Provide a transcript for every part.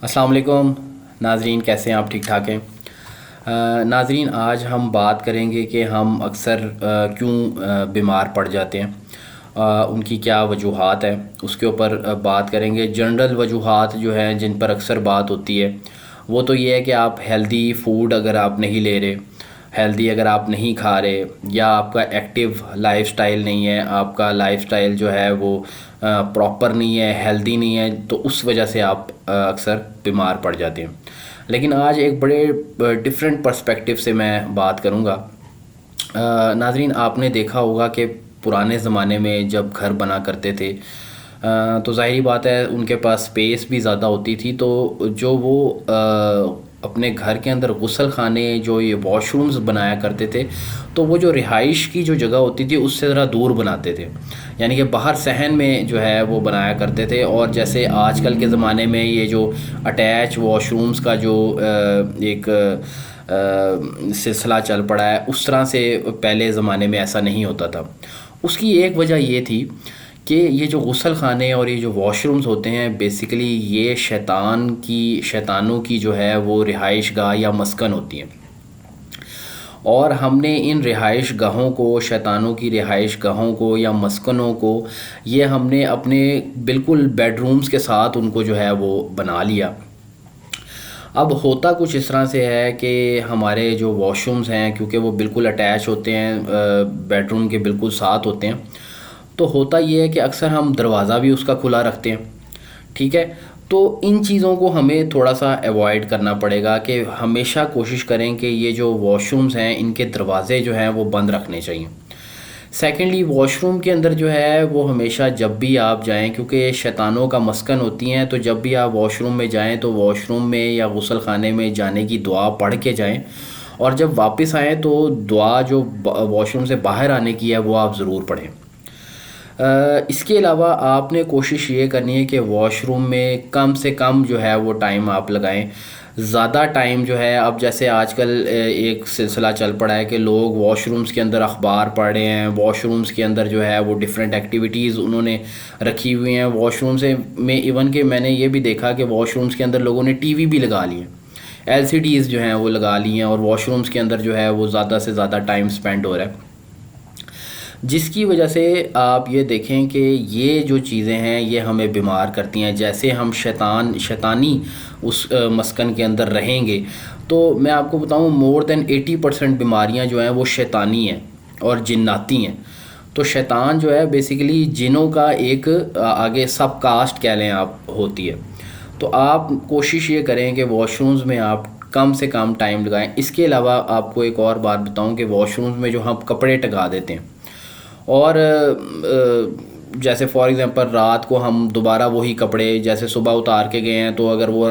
السلام علیکم ناظرین، کیسے ہیں آپ؟ ٹھیک ٹھاک ہیں؟ ناظرین، آج ہم بات کریں گے کہ ہم اکثر کیوں بیمار پڑ جاتے ہیں، ان کی کیا وجوہات ہیں، اس کے اوپر بات کریں گے۔ جنرل وجوہات جو ہیں جن پر اکثر بات ہوتی ہے وہ تو یہ ہے کہ آپ ہیلدی فوڈ اگر آپ نہیں لے رہے، ہیلدی اگر آپ نہیں کھا رہے، یا آپ کا ایکٹیو لائف سٹائل نہیں ہے، آپ کا لائف سٹائل جو ہے وہ پراپر نہیں ہے، ہیلدی نہیں ہے، تو اس وجہ سے آپ اکثر بیمار پڑ جاتے ہیں۔ لیکن آج ایک بڑے ڈفرینٹ پرسپیکٹیو سے میں بات کروں گا۔ ناظرین، آپ نے دیکھا ہوگا کہ پرانے زمانے میں جب گھر بنا کرتے تھے تو ظاہری بات ہے ان کے پاس اسپیس بھی زیادہ ہوتی تھی، تو جو وہ اپنے گھر کے اندر غسل خانے، جو یہ واش رومز بنایا کرتے تھے، تو وہ جو رہائش کی جو جگہ ہوتی تھی اس سے ذرا دور بناتے تھے، یعنی کہ باہر صحن میں جو ہے وہ بنایا کرتے تھے۔ اور جیسے آج کل کے زمانے میں یہ جو اٹیچ واش رومز کا جو ایک سلسلہ چل پڑا ہے، اس طرح سے پہلے زمانے میں ایسا نہیں ہوتا تھا۔ اس کی ایک وجہ یہ تھی کہ یہ جو غسل خانے اور یہ جو واش رومز ہوتے ہیں، بیسیکلی یہ شیطانوں کی جو ہے وہ رہائش گاہ یا مسکن ہوتی ہیں، اور ہم نے ان رہائش گاہوں کو، شیطانوں کی رہائش گاہوں کو یا مسکنوں کو، یہ ہم نے اپنے بالکل بیڈ رومز کے ساتھ ان کو جو ہے وہ بنا لیا۔ اب ہوتا کچھ اس طرح سے ہے کہ ہمارے جو واش رومز ہیں، کیونکہ وہ بالکل اٹیچ ہوتے ہیں، بیڈ روم کے بالکل ساتھ ہوتے ہیں، تو ہوتا یہ ہے کہ اکثر ہم دروازہ بھی اس کا کھلا رکھتے ہیں، ٹھیک ہے؟ تو ان چیزوں کو ہمیں تھوڑا سا ایوائڈ کرنا پڑے گا کہ ہمیشہ کوشش کریں کہ یہ جو واش رومز ہیں ان کے دروازے جو ہیں وہ بند رکھنے چاہیے۔ سیکنڈلی، واش روم کے اندر جو ہے وہ ہمیشہ جب بھی آپ جائیں، کیونکہ یہ شیطانوں کا مسکن ہوتی ہیں، تو جب بھی آپ واش روم میں جائیں تو واش روم میں یا غسل خانے میں جانے کی دعا پڑھ کے جائیں، اور جب واپس آئیں تو دعا جو واش روم سے باہر آنے کی ہے وہ آپ ضرور پڑھیں۔ اس کے علاوہ آپ نے کوشش یہ کرنی ہے کہ واش روم میں کم سے کم جو ہے وہ ٹائم آپ لگائیں۔ زیادہ ٹائم جو ہے، اب جیسے آج کل ایک سلسلہ چل پڑا ہے کہ لوگ واش رومز کے اندر اخبار پڑھ رہے ہیں، واش رومز کے اندر جو ہے وہ ڈیفرنٹ ایکٹیویٹیز انہوں نے رکھی ہوئی ہیں واش روم سے میں۔ ایون کہ میں نے یہ بھی دیکھا کہ واش رومز کے اندر لوگوں نے ٹی وی بھی لگا لی ہیں، LCDs جو ہیں وہ لگا لی ہیں، اور واش رومز کے اندر جو ہے وہ زیادہ سے زیادہ ٹائم سپینڈ ہو رہا ہے، جس کی وجہ سے آپ یہ دیکھیں کہ یہ جو چیزیں ہیں یہ ہمیں بیمار کرتی ہیں۔ جیسے ہم شیطانی اس مسکن کے اندر رہیں گے، تو میں آپ کو بتاؤں مور دین 80% بیماریاں جو ہیں وہ شیطانی ہیں اور جناتی ہیں۔ تو شیطان جو ہے بیسیکلی جنوں کا ایک آگے سب کاسٹ کہہ لیں آپ ہوتی ہے۔ تو آپ کوشش یہ کریں کہ واش رومز میں آپ کم سے کم ٹائم لگائیں۔ اس کے علاوہ آپ کو ایک اور بات بتاؤں کہ واش رومز میں جو ہم کپڑے ٹکا دیتے ہیں، اور جیسے فار ایگزامپل رات کو ہم دوبارہ وہی کپڑے جیسے صبح اتار کے گئے ہیں، تو اگر وہ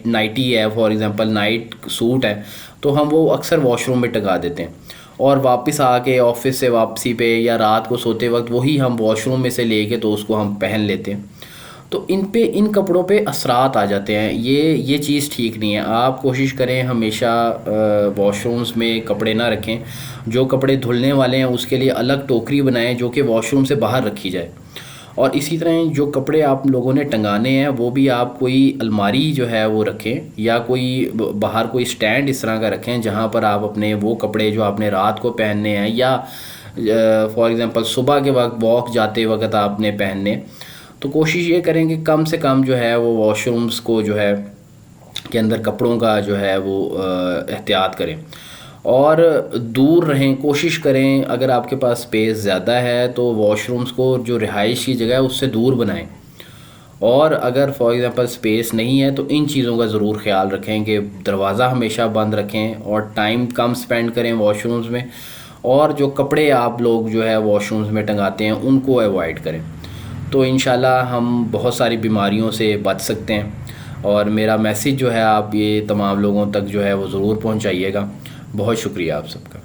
نائٹی ہے، فار ایگزامپل نائٹ سوٹ ہے، تو ہم وہ اکثر واش روم میں ٹکا دیتے ہیں، اور واپس آ کے آفس سے واپسی پہ یا رات کو سوتے وقت وہی ہم واش روم میں سے لے کے تو اس کو ہم پہن لیتے ہیں، تو ان کپڑوں پہ اثرات آ جاتے ہیں۔ یہ چیز ٹھیک نہیں ہے۔ آپ کوشش کریں ہمیشہ واش رومز میں کپڑے نہ رکھیں، جو کپڑے دھلنے والے ہیں اس کے لیے الگ ٹوکری بنائیں جو کہ واش روم سے باہر رکھی جائے، اور اسی طرح جو کپڑے آپ لوگوں نے ٹنگانے ہیں وہ بھی آپ کوئی الماری جو ہے وہ رکھیں، یا کوئی باہر کوئی سٹینڈ اس طرح کا رکھیں جہاں پر آپ اپنے وہ کپڑے جو آپ نے رات کو پہننے ہیں، یا فار ایگزامپل صبح کے وقت واک جاتے وقت آپ نے پہننے، تو کوشش یہ کریں کہ کم سے کم جو ہے وہ واش رومز کو جو ہے کے اندر کپڑوں کا جو ہے وہ احتیاط کریں، اور دور رہیں۔ کوشش کریں اگر آپ کے پاس اسپیس زیادہ ہے تو واش رومز کو جو رہائش کی جگہ ہے اس سے دور بنائیں، اور اگر فار ایگزامپل اسپیس نہیں ہے تو ان چیزوں کا ضرور خیال رکھیں کہ دروازہ ہمیشہ بند رکھیں، اور ٹائم کم سپینڈ کریں واش رومز میں، اور جو کپڑے آپ لوگ جو ہے واش رومز میں ٹنگاتے ہیں ان کو ایوائڈ کریں، تو انشاءاللہ ہم بہت ساری بیماریوں سے بچ سکتے ہیں۔ اور میرا میسیج جو ہے آپ یہ تمام لوگوں تک جو ہے وہ ضرور پہنچائیے گا۔ بہت شکریہ آپ سب کا۔